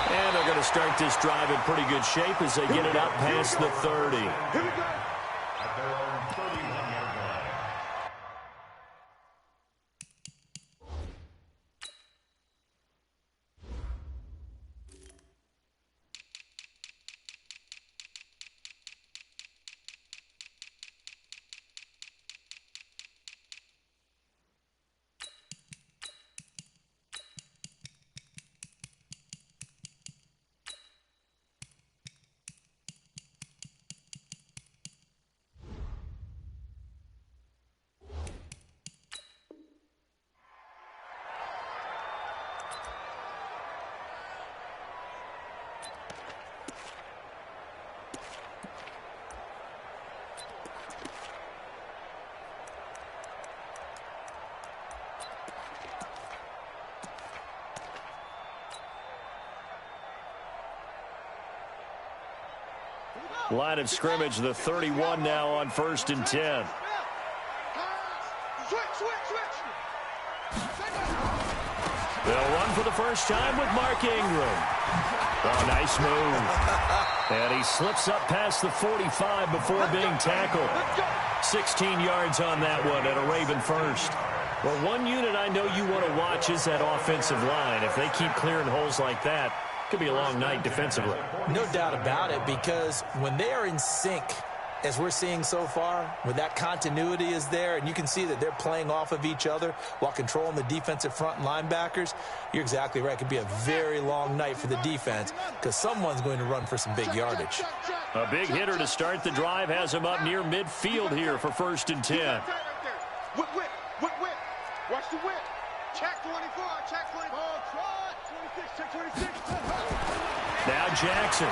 And they're going to start this drive in pretty good shape as they get it up past the 30. Here we go. At their own 31-yard line. Line of scrimmage, the 31 now on 1st and 10. They'll run for the first time with Mark Ingram. Oh, nice move. And he slips up past the 45 before being tackled. 16 yards on that one and a Raven first. Well, one unit I know you want to watch is that offensive line. If they keep clearing holes like that, could be a long night defensively. No doubt about it, because when they are in sync, as we're seeing so far, when that continuity is there, and you can see that they're playing off of each other while controlling the defensive front linebackers, you're exactly right. It could be a very long night for the defense because someone's going to run for some big yardage. A big hitter to start the drive has him up near midfield here for 1st and 10. Whip. Watch the whip. Check 24. Check 24. 26. Check 26. Now Jackson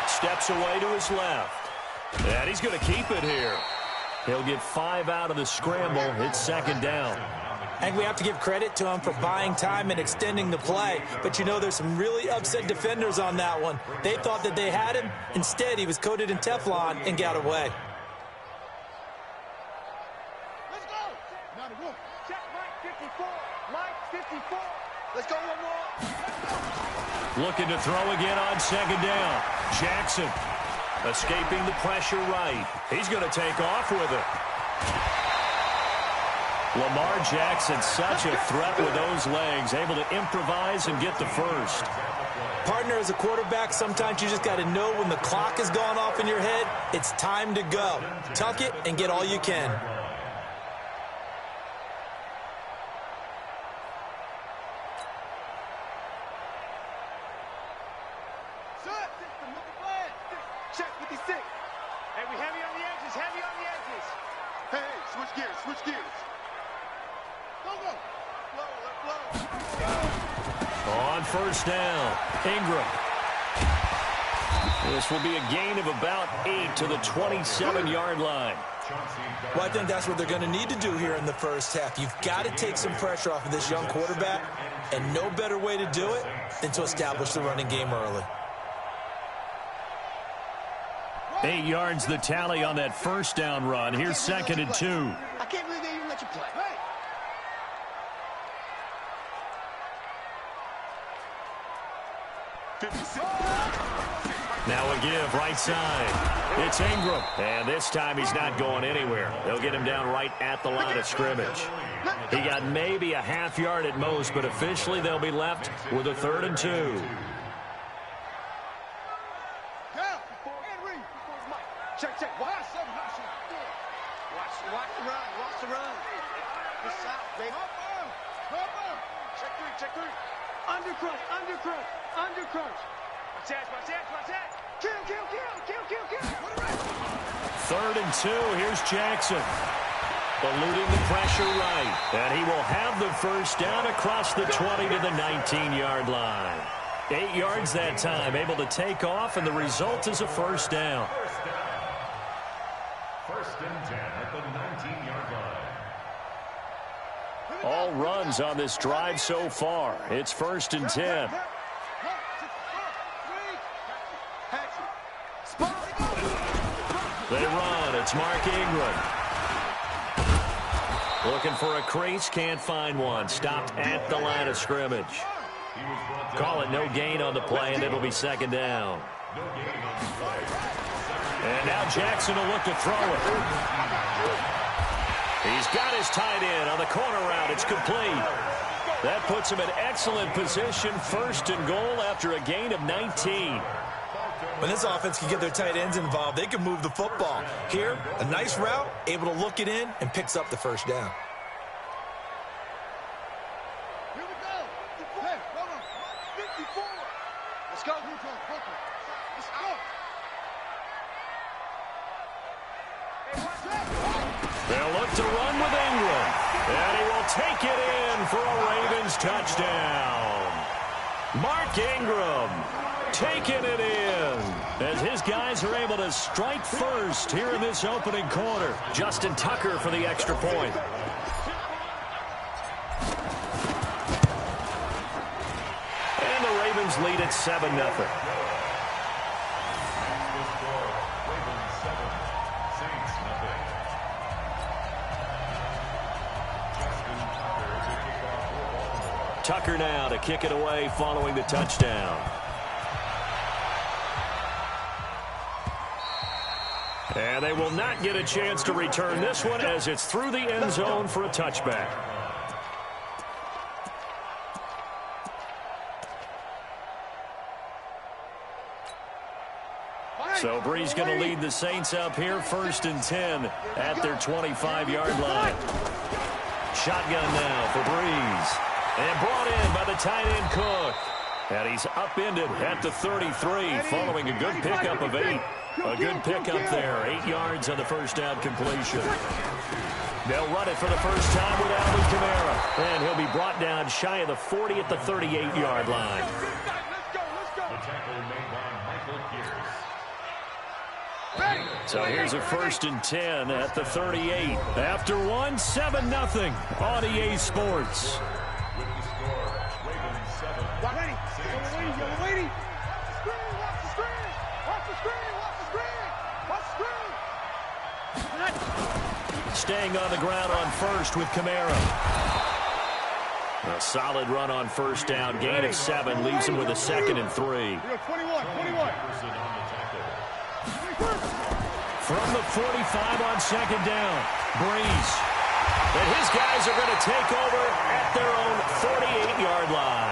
steps away to his left. And he's going to keep it here. He'll get 5 out of the scramble. It's 2nd down. And we have to give credit to him for buying time and extending the play. But, you know, there's some really upset defenders on that one. They thought that they had him. Instead, he was coated in Teflon and got away. Let's go. Now the wolf. Check Mike 54. Mike 54. Let's go one more. Looking to throw again on 2nd down. Jackson escaping the pressure right. He's going to take off with it. Lamar Jackson, such a threat with those legs, able to improvise and get the first. Partner, as a quarterback, sometimes you just got to know when the clock has gone off in your head, it's time to go. Tuck it and get all you can. Check 56. Hey, we heavy on the edges. Heavy on the edges. Hey, switch gears. Switch gears. Go. Flow. On 1st down, Ingram. This will be a gain of about 8 to the 27-yard line. Well, I think that's what they're going to need to do here in the first half. You've got to take some pressure off of this young quarterback, and no better way to do it than to establish the running game early. 8 yards the tally on that 1st down run. Here's 2nd and 2. I can't believe they even let you play. Hey. Now a give right side. It's Ingram. And this time he's not going anywhere. They'll get him down right at the line of scrimmage. He got maybe a half yard at most, but officially they'll be left with a 3rd and 2. Check. Watch the run. This out, baby. Check 3. Undercrush. Watch that. Kill. 3rd and 2. Here's Jackson. Eluding the pressure right. And he will have the first down across the 20 to the 19-yard line. 8 yards that time, able to take off, and the result is a 1st down. 1st and 10 at the 19-yard line. All runs on this drive so far. It's 1st and 10. They run. It's Mark Ingram. Looking for a crease. Can't find one. Stopped at the line of scrimmage. Call it no gain on the play, and it'll be second down. And now Jackson will look to throw it. He's got his tight end on the corner route. It's complete. That puts him in excellent position, first and goal after a gain of 19. When this offense can get their tight ends involved, they can move the football. Here, a nice route, able to look it in, and picks up the first down. Here we go. Hey, hold on. 54. Let's go. Let's go. They'll look to run with Ingram. And he will take it in for a Ravens touchdown. Mark Ingram taking it in as his guys are able to strike first here in this opening quarter. Justin Tucker for the extra point. And the Ravens lead at 7-0. Tucker now to kick it away following the touchdown. And they will not get a chance to return this one as it's through the end zone for a touchback. So Brees going to lead the Saints up here, 1st and 10 at their 25-yard line. Shotgun now for Brees. And brought in by the tight end Cook. And he's upended at the 33 following a good pickup of 8. A good pickup there, 8 yards on the first down completion. They'll run it for the first time with Alvin Kamara. And he'll be brought down shy of the 40 at the 38-yard line. So here's a 1st and 10 at the 38. After one, 7-0 on EA Sports. Staying on the ground on first with Kamara. A solid run on first down. Gain of 7 leaves him with a 2nd and 3. From the 45 on 2nd down, Brees. And his guys are going to take over at their own 48-yard line.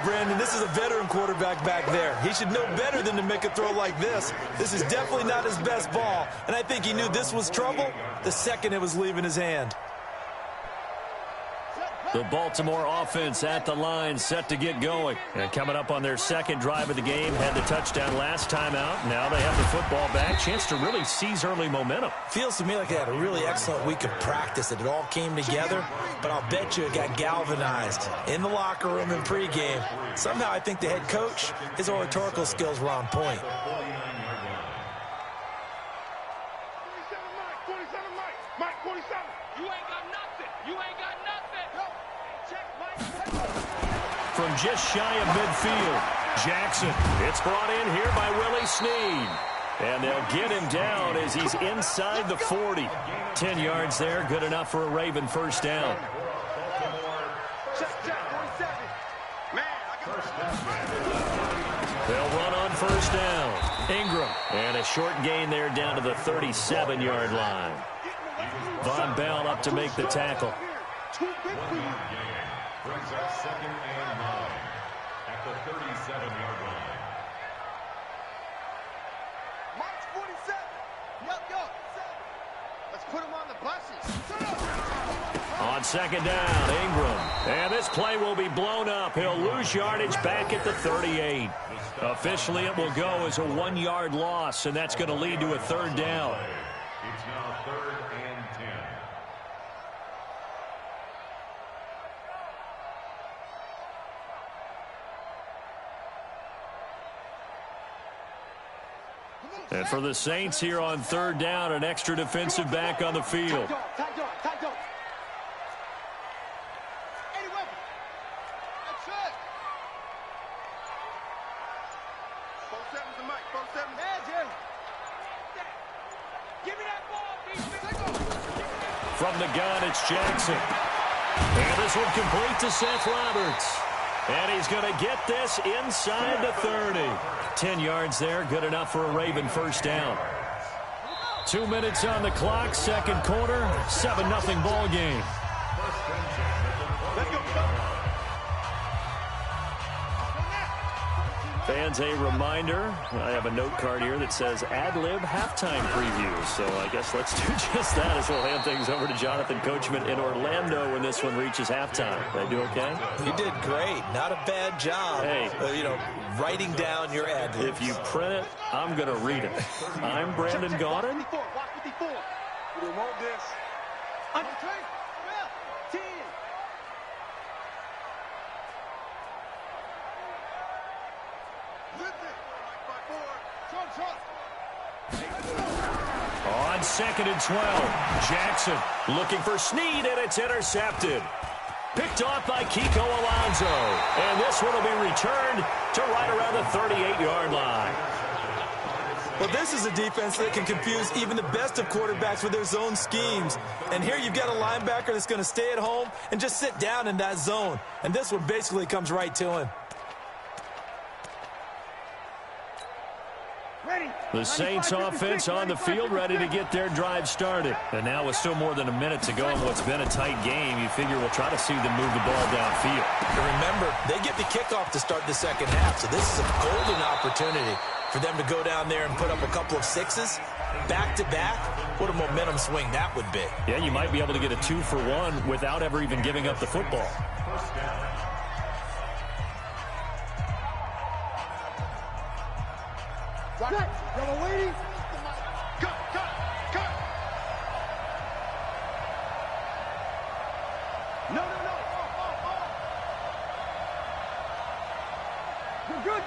Brandon, this is a veteran quarterback back there. He should know better than to make a throw like this. This is definitely not his best ball, and I think he knew this was trouble the second it was leaving his hand. The Baltimore offense at the line, set to get going. And coming up on their second drive of the game, had the touchdown last time out. Now they have the football back. Chance to really seize early momentum. Feels to me like they had a really excellent week of practice, that it all came together. But I'll bet you it got galvanized in the locker room in pregame. Somehow I think the head coach, his oratorical skills were on point. 47 Mike, 47. You ain't got nothing. You ain't got nothing. From just shy of midfield, Jackson. It's brought in here by Willie Snead. And they'll get him down as he's inside the 40. 10 yards there, good enough for a Raven first down. They'll run on first down. Ingram. And a short gain there down to the 37-yard line. Von Bell up to make the tackle. Brings up 2nd and 9 at the 37-yard line. March 47. Yo. Let's put him on the buses. On 2nd down, Ingram. And this play will be blown up. He'll lose yardage back at the 38. Officially, it will go as a 1-yard loss, and that's going to lead to a 3rd down. It's now 3rd and 10. And for the Saints here on 3rd down, an extra defensive back on the field. Tight dog. Any weapon. That's it. 4-7's the mic. 4-7. Yeah, Jim. Give me that ball, defense. From the gun, it's Jackson. And this one complete to Seth Roberts. And he's going to get this inside the 30. 10 yards there, good enough for a Raven first down. 2 minutes on the clock, second quarter, 7-0 ball game. Let's go. Fans, a reminder, I have a note card here that says ad-lib halftime preview. So I guess let's do just that as we'll hand things over to Jonathan Coachman in Orlando when this one reaches halftime. Did I do okay? You did great. Not a bad job. Hey. Writing down your ad-libs. If you print it, I'm going to read it. I'm Brandon Gaudin. Watch 54. We don't want this. Under 10. 10. On second and 12, Jackson looking for Snead, and it's intercepted. Picked off by Kiko Alonso. And this one will be returned to right around the 38-yard line. Well, this is a defense that can confuse even the best of quarterbacks with their zone schemes. And here you've got a linebacker that's going to stay at home and just sit down in that zone. And this one basically comes right to him. The Saints offense on the field ready to get their drive started. And now with still more than a minute to go in what's been a tight game, you figure we'll try to see them move the ball downfield. And remember, they get the kickoff to start the second half, so this is a golden opportunity for them to go down there and put up a couple of sixes back-to-back. What a momentum swing that would be. Yeah, you might be able to get a 2-for-1 without ever even giving up the football. Y'all waiting? Cut. No.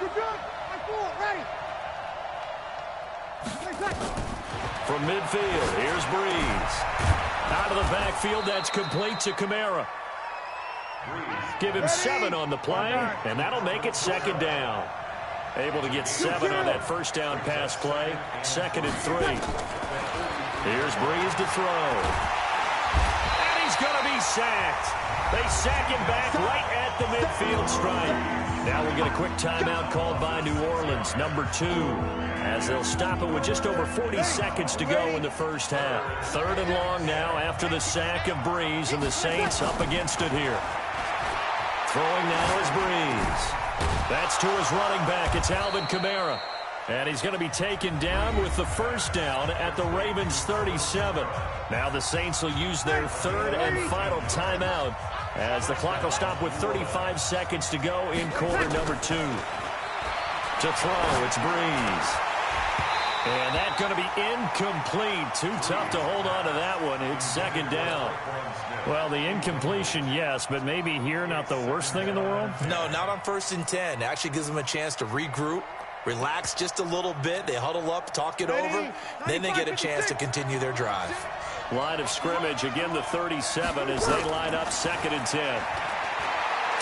You're good. I'm full, ready. From midfield, here's Breeze. Out of the backfield, that's complete to Kamara. Give him 7 on the play, and that'll make it second down. Able to get 7 on that first down pass play. Second and 3. Here's Breeze to throw. And he's going to be sacked. They sack him back right at the midfield stripe. Now we'll get a quick timeout called by New Orleans, number 2, as they'll stop it with just over 40 seconds to go in the first half. Third and long now after the sack of Breeze, and the Saints up against it here. Throwing now is Breeze. That's to his running back. It's Alvin Kamara. And he's going to be taken down with the first down at the Ravens 37. Now the Saints will use their third and final timeout as the clock will stop with 35 seconds to go in quarter number 2. To throw, it's Breeze. And that's going to be incomplete. Too tough to hold on to that one. It's second down. Well, the incompletion, yes, but maybe here not the worst thing in the world? No, not on 1st and 10. Actually gives them a chance to regroup, relax just a little bit. They huddle up, talk it over. Then they get a chance to continue their drive. Line of scrimmage, again the 37 as they line up second and 10.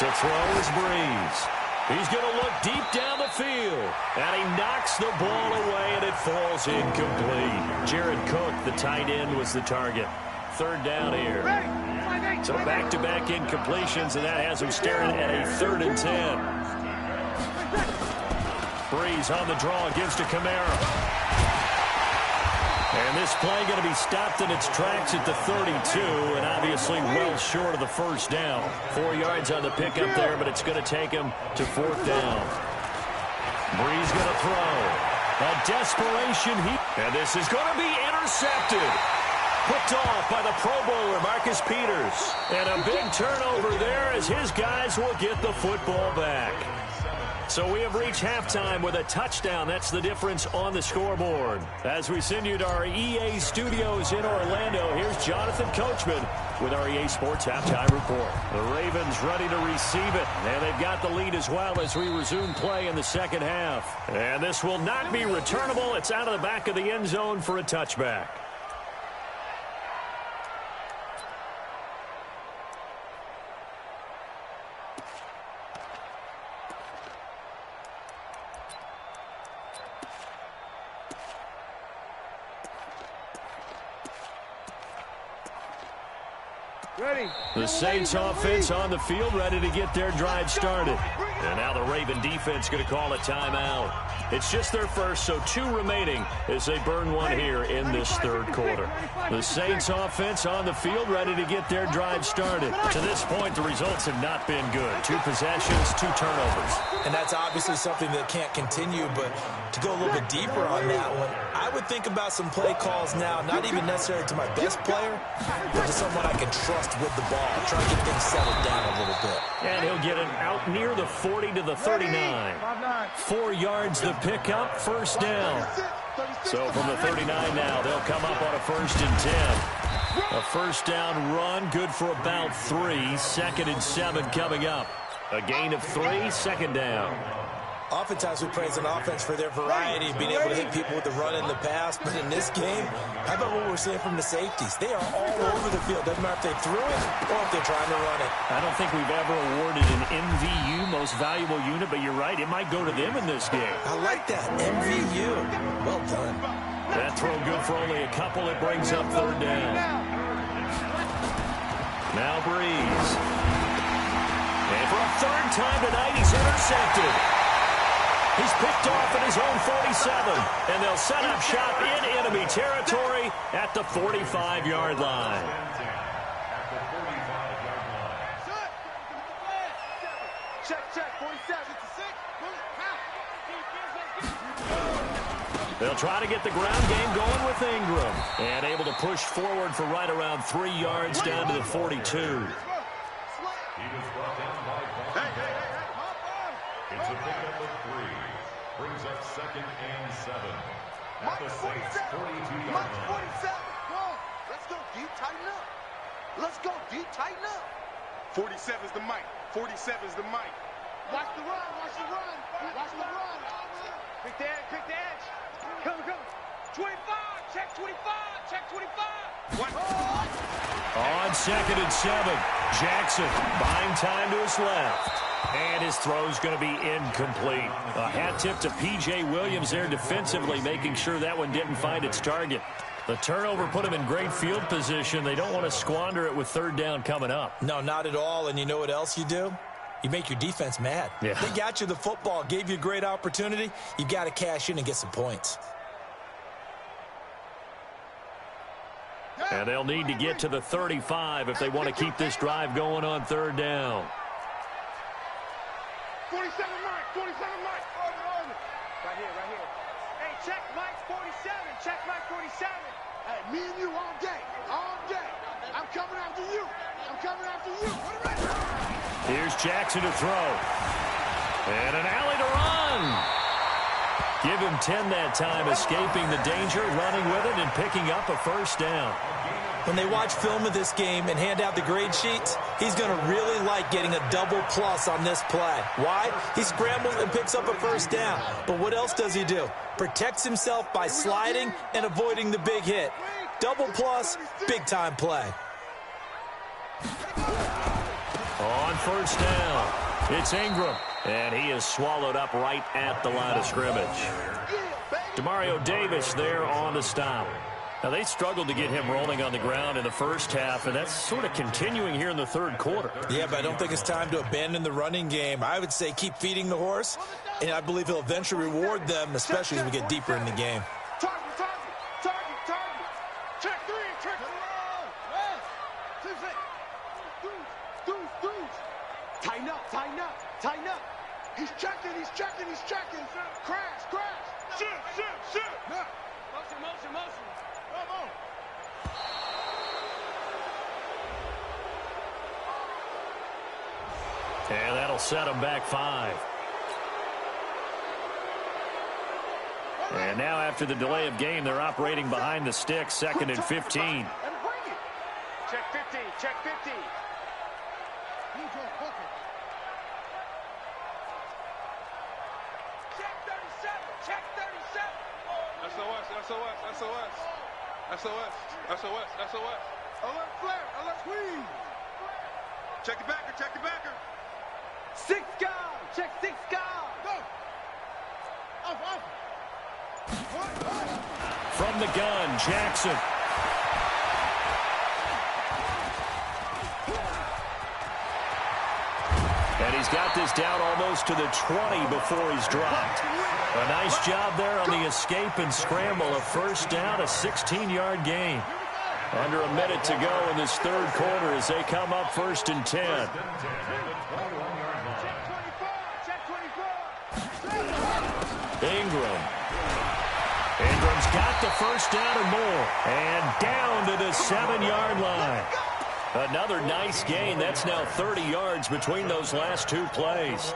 To throw is Breeze. He's going to look deep down the field. And he knocks the ball away, and it falls incomplete. Jared Cook, the tight end, was the target. Third down here. So back-to-back incompletions, and that has him staring at a 3rd and 10. Breeze on the draw, gives to Kamara. And this play going to be stopped in its tracks at the 32, and obviously well short of the first down. 4 yards on the pickup there, but it's going to take him to 4th down. Breeze going to throw. A desperation heat. And this is going to be intercepted. Picked off by the Pro Bowler, Marcus Peters. And a big turnover there as his guys will get the football back. So we have reached halftime with a touchdown. That's the difference on the scoreboard. As we send you to our EA studios in Orlando, here's Jonathan Coachman with our EA Sports Halftime Report. The Ravens ready to receive it, and they've got the lead as well as we resume play in the second half. And this will not be returnable. It's out of the back of the end zone for a touchback. The Saints offense on the field, ready to get their drive started. And now the Raven defense going to call a timeout. It's just their first, so 2 remaining as they burn one here in this third quarter. The Saints offense on the field, ready to get their drive started. To this point, the results have not been good. 2 possessions, 2 turnovers. And that's obviously something that can't continue, but to go a little bit deeper on that one, I would think about some play calls now, not even necessarily to my best player, but to someone I can trust with the ball. Try to get things settled down a little bit. And he'll get it out near the 40 to the 39. 4 yards the pickup, first down. So from the 39 now, they'll come up on a 1st and 10. A first down run, good for about 3. 2nd and 7 coming up. A gain of 3, 2nd down. Oftentimes we praise an offense for their variety, being able to hit people with the run in the pass. But in this game, how about what we're seeing from the safeties? They are all over the field. Doesn't matter if they threw it or if they're trying to run it. I don't think we've ever awarded an MVU, most valuable unit, but you're right, it might go to them in this game. I like that, MVU. Well done. That throw good for only a couple. It brings up 3rd down. Now Breeze. And for a 3rd time tonight, he's intercepted. He's picked off at his own 47, and they'll set up shop in enemy territory at the 45-yard line. Check, 47. They'll try to get the ground game going with Ingram, and able to push forward for right around 3 yards down to the 42. He was brought down by Boston. It's a pickup of 3. Brings up 2nd and 7. At the Saints' 42-yard line. 47. Come on. Let's go deep, tighten up. Let's go deep, tighten up. 47's the mic. 47's the mic. Watch the run, watch the run. Watch the run. Quick the edge. Come. 25, check 25, check 25. What? On 2nd and 7, Jackson buying time to his left. And his throw's going to be incomplete. A hat tip to P.J. Williams there defensively, making sure that one didn't find its target. The turnover put him in great field position. They don't want to squander it with 3rd down coming up. No, not at all. And you know what else you do? You make your defense mad. Yeah. They got you the football, gave you a great opportunity. You got to cash in and get some points. And they'll need to get to the 35 if they want to keep this drive going on 3rd down. 47 Mike. Right here. Hey, check Mike 47. Check Mike 47. Hey, me and you all day. I'm coming after you. Here's Jackson to throw. And an alley to run. Give him 10 that time, escaping the danger, running with it, and picking up a 1st down. When they watch film of this game and hand out the grade sheets, he's going to really like getting a double plus on this play. Why? He scrambles and picks up a 1st down. But what else does he do? Protects himself by sliding and avoiding the big hit. Double plus, big-time play. On 1st down, it's Ingram. And he is swallowed up right at the line of scrimmage. Demario Davis there on the stop. Now, they struggled to get him rolling on the ground in the 1st half, and that's sort of continuing here in the 3rd quarter. Yeah, but I don't think it's time to abandon the running game. I would say keep feeding the horse, and I believe he'll eventually reward them, especially as we get deeper in the game. Target. Check 3, check 3. Dudes. Tighten up. He's checking. Crash. Shoot. Motion. Come on. And that'll set him back 5. And now after the delay of game, they're operating behind the sticks, 2nd and 15. Check 50. Check 37. SOS. Alert flare. Alert squeeze. Check the backer. 6 guard. Check 6 guard. Go. Off. From the gun, Jackson. he's got this down almost to the 20 before he's dropped. A nice job there on the escape and scramble. A first down, a 16-yard gain. Under a minute to go in this third quarter as they come up 1st and 10. Ingram's got the first down and more. And down to the 7-yard line. Another nice gain. That's now 30 yards between those last two plays.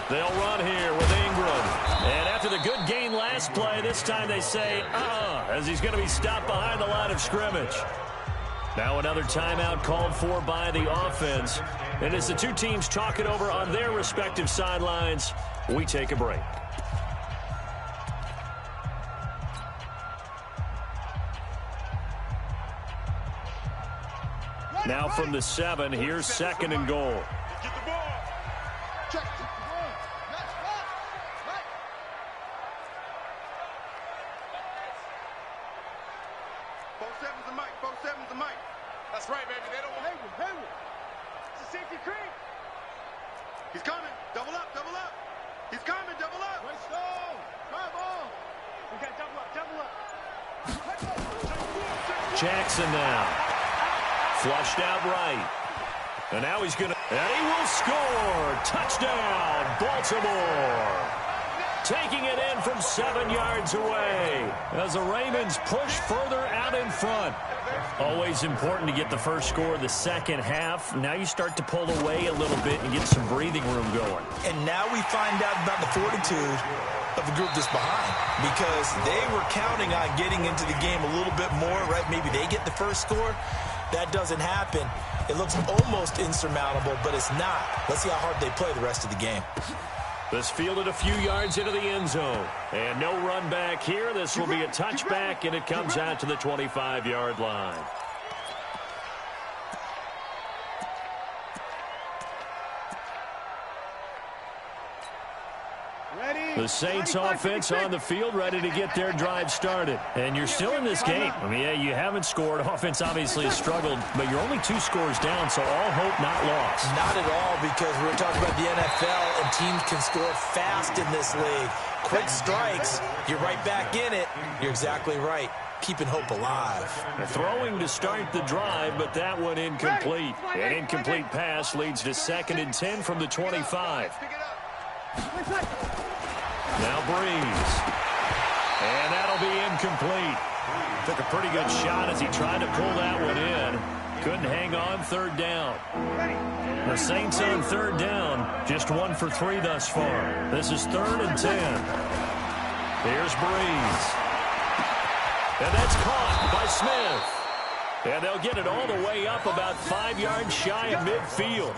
They'll run here with Ingram. And after the good gain last play, this time they say, as he's going to be stopped behind the line of scrimmage. Now another timeout called for by the offense. And as the two teams talk it over on their respective sidelines, we take a break. Now from the 7, here's 2nd and goal. That's right, baby. They don't want Hayward. It's a safety creep. He's coming. Double up. He's coming. Double up. Right stone. Come on. We got double up. Jackson now. Flushed out right. And now he's going to... And he will score. Touchdown, Baltimore. Taking it in from 7 yards away as the Ravens push further out in front. Always important to get the first score of the second half. Now you start to pull away a little bit and get some breathing room going. And now we find out about the fortitude of the group that's behind, because they were counting on getting into the game a little bit more, right? Maybe they get the first score. That doesn't happen. It looks almost insurmountable, but it's not. Let's see how hard they play the rest of the game. This fielded a few yards into the end zone. And no run back here. This will be a touchback, and it comes out to the 25-yard line. The Saints offense on the field, ready to get their drive started. And you're still in this game. I mean, yeah, you haven't scored. Offense obviously has struggled, but you're only 2 scores down, so all hope not lost. Not at all, because we're talking about the NFL, and teams can score fast in this league. Quick strikes, you're right back in it. You're exactly right. Keeping hope alive. Throwing to start the drive, but that one incomplete. An incomplete pass leads to 2nd and 10 from the 25. Now Breeze. And that'll be incomplete. Took a pretty good shot as he tried to pull that one in. Couldn't hang on 3rd down. The Saints on 3rd down. Just 1 for 3 thus far. This is 3rd and 10. Here's Breeze. And that's caught by Smith. And they'll get it all the way up about 5 yards shy of midfield.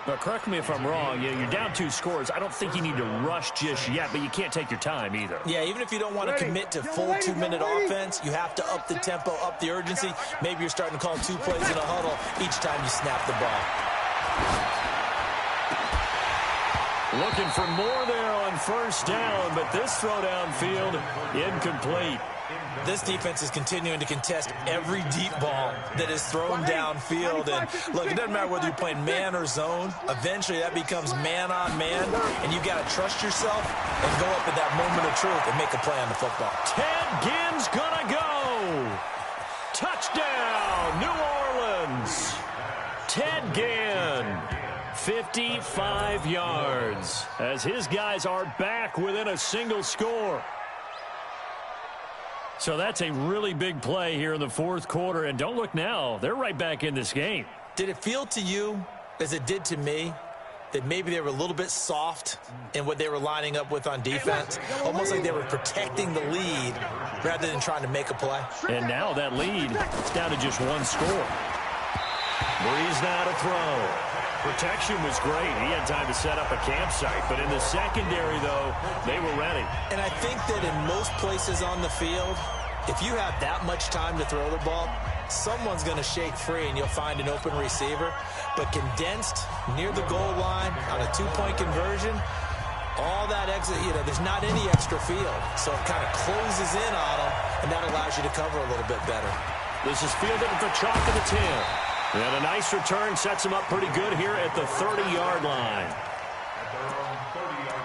Now, correct me if I'm wrong. You're down 2 scores. I don't think you need to rush just yet, but you can't take your time either. Yeah, even if you don't want to commit to full 2-minute offense, you have to up the tempo, up the urgency. Maybe you're starting to call 2 plays in a huddle each time you snap the ball. Looking for more there on 1st down, but this throw downfield, incomplete. This defense is continuing to contest every deep ball that is thrown downfield. And look, it doesn't matter whether you're playing man or zone. Eventually, that becomes man on man, and you've got to trust yourself and go up at that moment of truth and make a play on the football. Ted Ginn's gonna go. Touchdown, New Orleans. Ted Ginn, 55 yards, as his guys are back within a single score. So that's a really big play here in the 4th quarter. And don't look now. They're right back in this game. Did it feel to you, as it did to me, that maybe they were a little bit soft in what they were lining up with on defense? Almost like they were protecting the lead rather than trying to make a play. And now that lead is down to just 1 score. Breeze now to throw. Protection was great. He had time to set up a campsite. But in the secondary, though, they were ready. And I think that in most places on the field, if you have that much time to throw the ball, someone's going to shake free and you'll find an open receiver. But condensed near the goal line on a two-point conversion, all that exit, there's not any extra field. So it kind of closes in on them, and that allows you to cover a little bit better. This is fielded at the chalk of the 10. And a nice return sets him up pretty good here at the 30-yard line. At their own 30-yard line.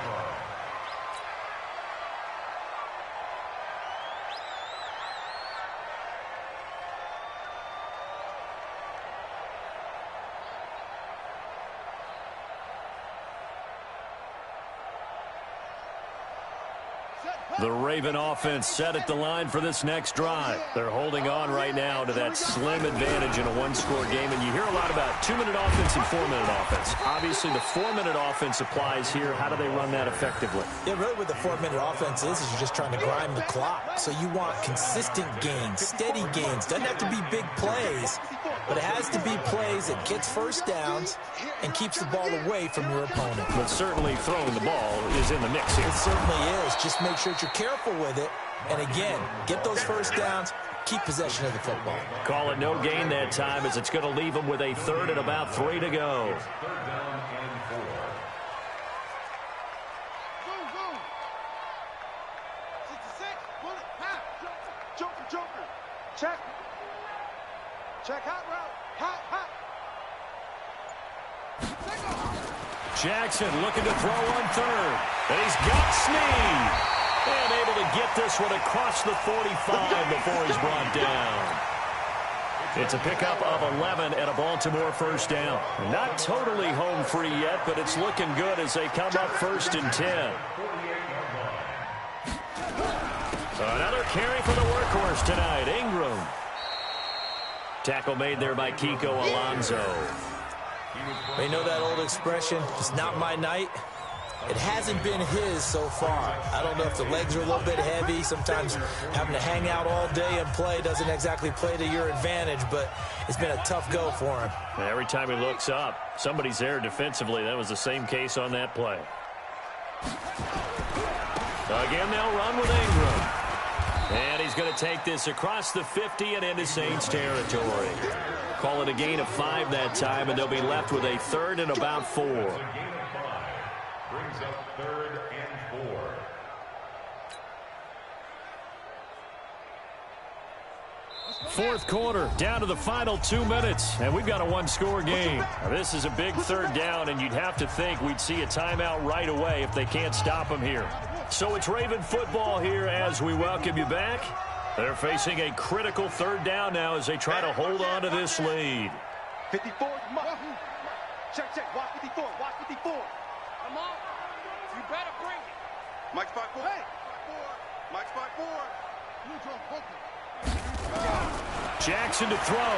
The Raven offense set at the line for this next drive. They're holding on right now to that slim advantage in a one-score game. And you hear a lot about 2-minute offense and 4-minute offense. Obviously, the 4-minute offense applies here. How do they run that effectively? Yeah, really what the 4-minute offense is you're just trying to grind the clock. So you want consistent gains, steady gains. Doesn't have to be big plays, but it has to be plays that gets first downs and keeps the ball away from your opponent. But certainly throwing the ball is in the mix here. It certainly is. Just make sure that you're careful with it. And again, get those first downs, keep possession of the football. Call it no gain that time, as it's going to leave them with a 3rd and about 3 to go. 3rd down and 4. Joker. Check. Check hot route. Hot. Jackson looking to throw on 3rd. And he's got Snead. And able to get this one across the 45 before he's brought down. It's a pickup of 11 and a Baltimore first down. Not totally home free yet, but it's looking good as they come up 1st and 10. Another carry for the workhorse tonight, Ingram. Tackle made there by Kiko Alonso. You know that old expression, it's not my night. It hasn't been his so far. I don't know if the legs are a little bit heavy. Sometimes having to hang out all day and play doesn't exactly play to your advantage, but it's been a tough go for him. Every time he looks up, somebody's there defensively. That was the same case on that play. Again, they'll run with Ingram. And he's going to take this across the 50 and into Saints territory. Call it a gain of 5 that time, and they'll be left with a 3rd and about 4. Brings up 3rd and 4. Fourth quarter, down to the final 2 minutes, and we've got a one-score game. Now, this is a big 3rd down, and you'd have to think we'd see a timeout right away if they can't stop him here. So it's Raven football here as we welcome you back. They're facing a critical 3rd down now as they try to hold on to this lead. 54, check, watch 54, watch 54. Come on, you better bring it. Mike spot 4. Hey. Mike spot 4. Jackson to throw.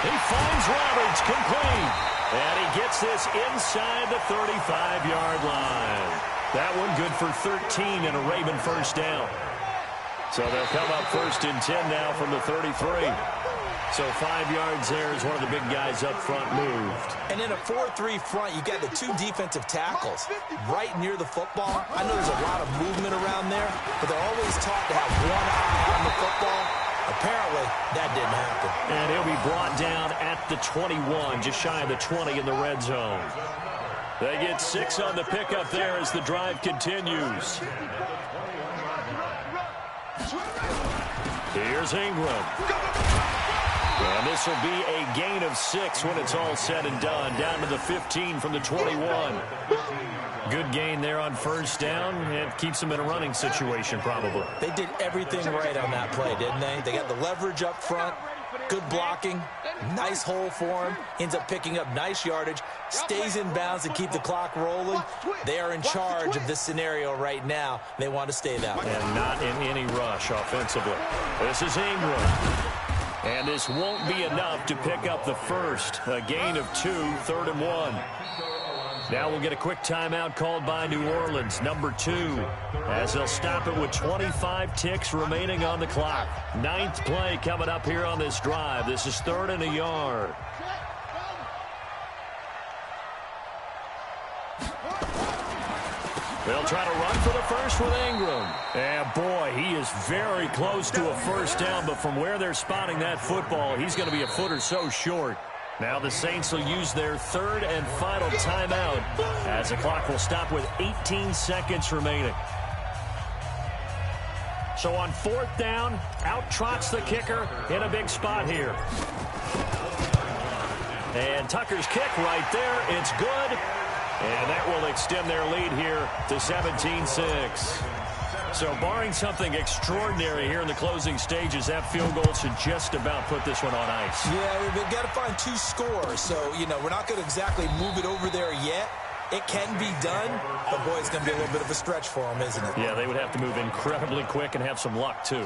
He finds Roberts, complete. And he gets this inside the 35-yard line. That one good for 13 and a Raven first down. So they'll come up 1st and 10 now from the 33. So 5 yards there as one of the big guys up front moved. And in a 4-3 front, you got the 2 defensive tackles right near the football. I know there's a lot of movement around there, but they're always taught to have one eye on the football. Apparently, that didn't happen. And he'll be brought down at the 21, just shy of the 20 in the red zone. They get 6 on the pickup there as the drive continues. Here's Ingram. And this will be a gain of 6 when it's all said and done. Down to the 15 from the 21. Good gain there on first down. It keeps them in a running situation probably. They did everything right on that play, didn't they? They got the leverage up front. Good blocking. Nice hole for him. Ends up picking up nice yardage. Stays in bounds to keep the clock rolling. They are in charge of this scenario right now. They want to stay that way. And not in any rush offensively. This is Ingram. And this won't be enough to pick up the first. A gain of 2, 3rd and 1. Now we'll get a quick timeout called by New Orleans, number 2, as they'll stop it with 25 ticks remaining on the clock. 9th play coming up here on this drive. This is 3rd and a yard. They'll try to run for the first with Ingram. And, boy, he is very close to a first down, but from where they're spotting that football, he's going to be a foot or so short. Now the Saints will use their third and final timeout as the clock will stop with 18 seconds remaining. So on fourth down, out trots the kicker in a big spot here. And Tucker's kick right there. It's good. And that will extend their lead here to 17-6. So barring something extraordinary here in the closing stages, that field goal should just about put this one on ice. Yeah, we've got to find 2 scores. So, we're not going to exactly move it over there yet. It can be done, but, boy, it's going to be a little bit of a stretch for them, isn't it? Yeah, they would have to move incredibly quick and have some luck, too.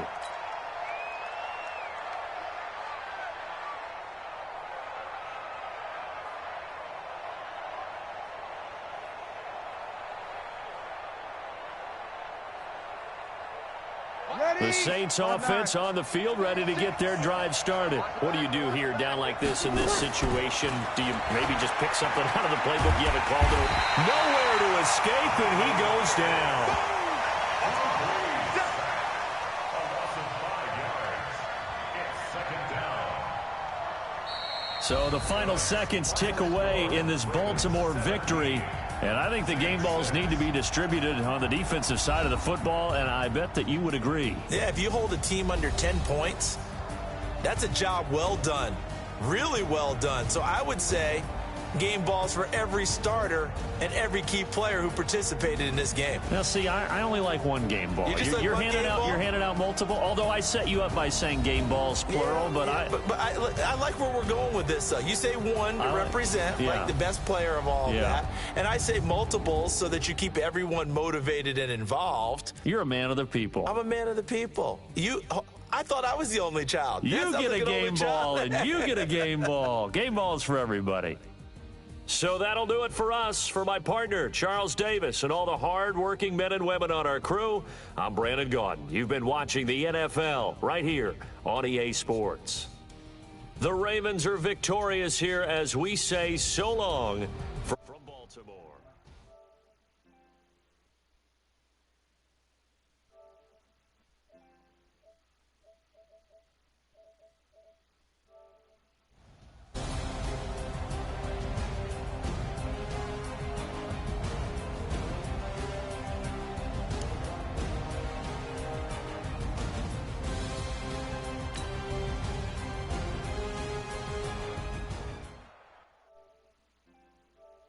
The Saints offense on the field, ready to get their drive started. What do you do here down like this in this situation? Do you maybe just pick something out of the playbook you haven't called it? Nowhere to escape, and he goes down. So the final seconds tick away in this Baltimore victory. And I think the game balls need to be distributed on the defensive side of the football, and I bet that you would agree. Yeah, if you hold a team under 10 points, that's a job well done. Really well done. So I would say game balls for every starter and every key player who participated in this game. Now, see, I only like one game ball. You're handing out multiple, although I set you up by saying game balls, plural. Yeah, but I like where we're going with this. You say one to represent, like the best player of all of that. And I say multiples so that you keep everyone motivated and involved. You're a man of the people. I'm a man of the people. I thought I was the only child. You get a game ball, and you get a game ball. Game balls for everybody. So that'll do it for us. For my partner, Charles Davis, and all the hard-working men and women on our crew, I'm Brandon Gaudin. You've been watching the NFL right here on EA Sports. The Ravens are victorious here as we say so long from Baltimore.